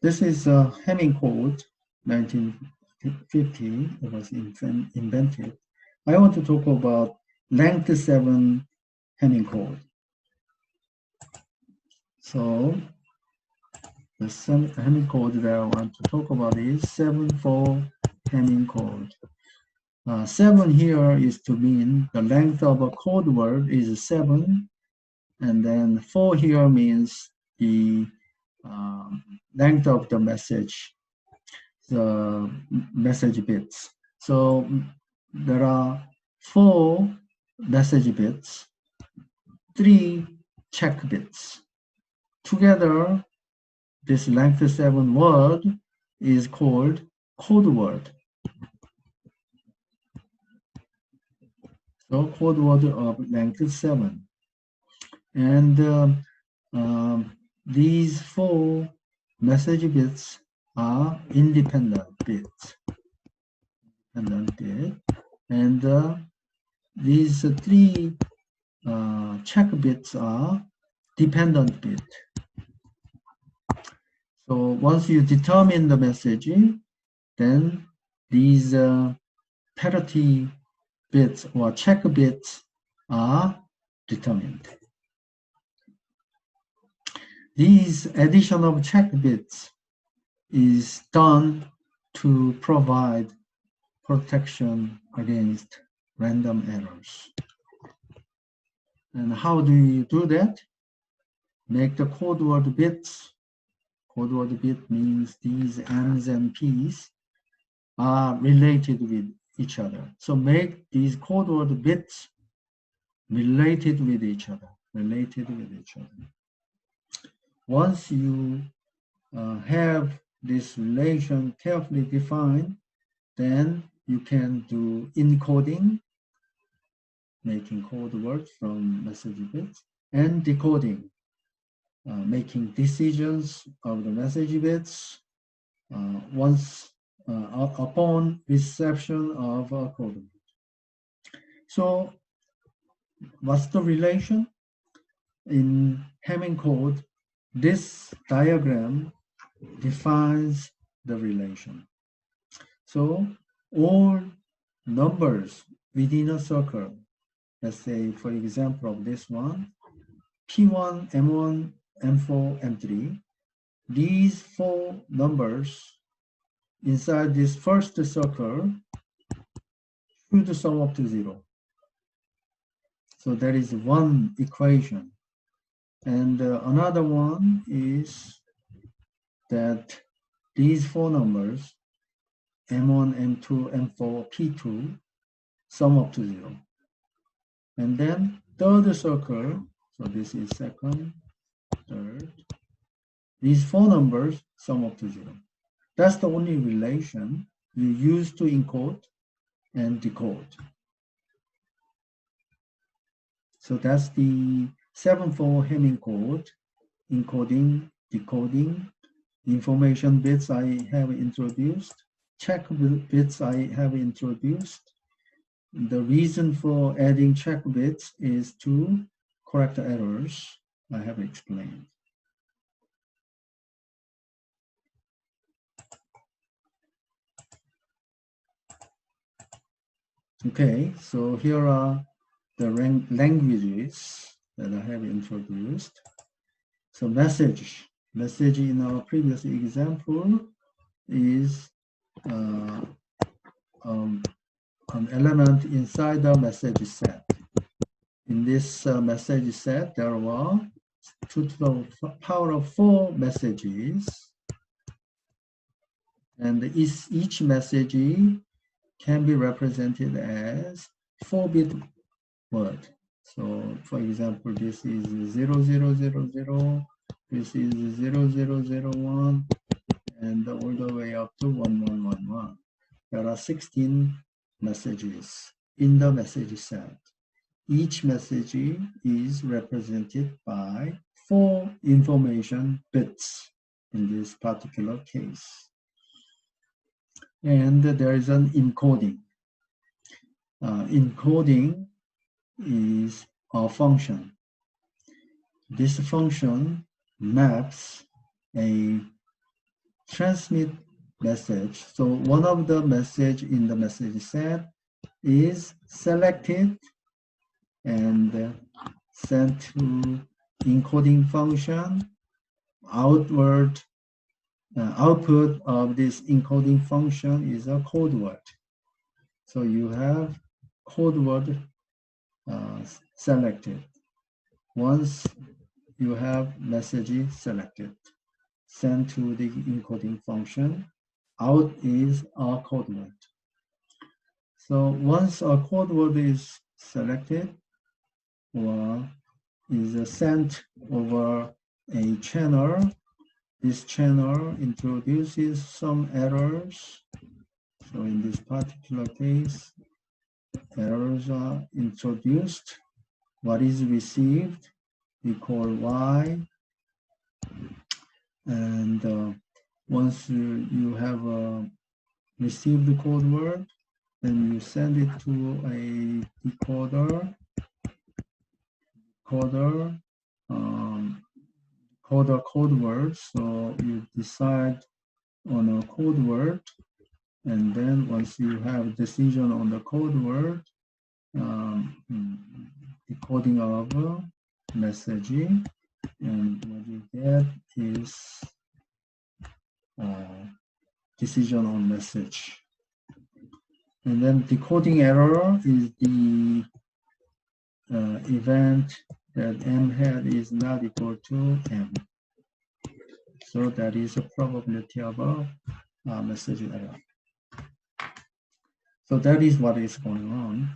This is Hamming code, 1950. It was invented. I want to talk about length 7 Hamming code. So the Hamming code that I want to talk about is 7/4 Hamming code. 7 here is to mean the length of a code word is 7, and then 4 here means the length of the message, the message bits. So there are 4 message bits, 3 check bits. Together, this length 7 word is called code word. So code word of length 7. And these 4 message bits are independent bits. And these 3 check bits are dependent bit. So once you determine the message, then these parity bits or check bits are determined. These addition of check bits is done to provide protection against random errors. And how do you do that? Make the code word bits. Code word bit means these M's and P's are related with each other. So make these code word bits related with each other. Once you have this relation carefully defined, then you can do encoding, making code words from message bits, and decoding, making decisions of the message bits upon reception of a code word. So what's the relation? In Hamming code, this diagram defines the relation. So all numbers within a circle, let's say for example of this one, P1, M1, M4, M3, these 4 numbers inside this first circle should sum up to 0. So that is one equation. And another one is that these 4 numbers, M1, M2, M4, P2, sum up to 0. And then third circle, so this is second, third, these 4 numbers sum up to 0. That's the only relation you use to encode and decode. So that's the 7/4 Hamming code, encoding, decoding, information bits I have introduced, check bits I have introduced. The reason for adding check bits is to correct errors I have explained. Okay, so here are the languages that I have introduced. So message in our previous example is an element inside the message set. In this message set, there were 2 to the power of 4 messages, and each message can be represented as 4-bit word. So for example, this is 0000, this is 0001, and all the way up to 1111. There are 16 messages in the message set. Each message is represented by 4 information bits in this particular case. And there is an encoding. Encoding is a function. This function maps a transmit message. So one of the message in the message set is selected and sent to encoding function. Output of this encoding function is a code word. So you have code word selected. Once you have message selected, sent to the encoding function, out is a code word. So once a code word is selected or is sent over a channel, this channel introduces some errors. So in this particular case, errors are introduced. What is received, we call Y. And once you have received the code word, then you send it to a decoder. Code word. So you decide on a code word, and then once you have decision on the code word, decoding of messaging, and what you get is decision on message. And then decoding error is the event that M hat is not equal to M. So that is a probability of a message error. So that is what is going on.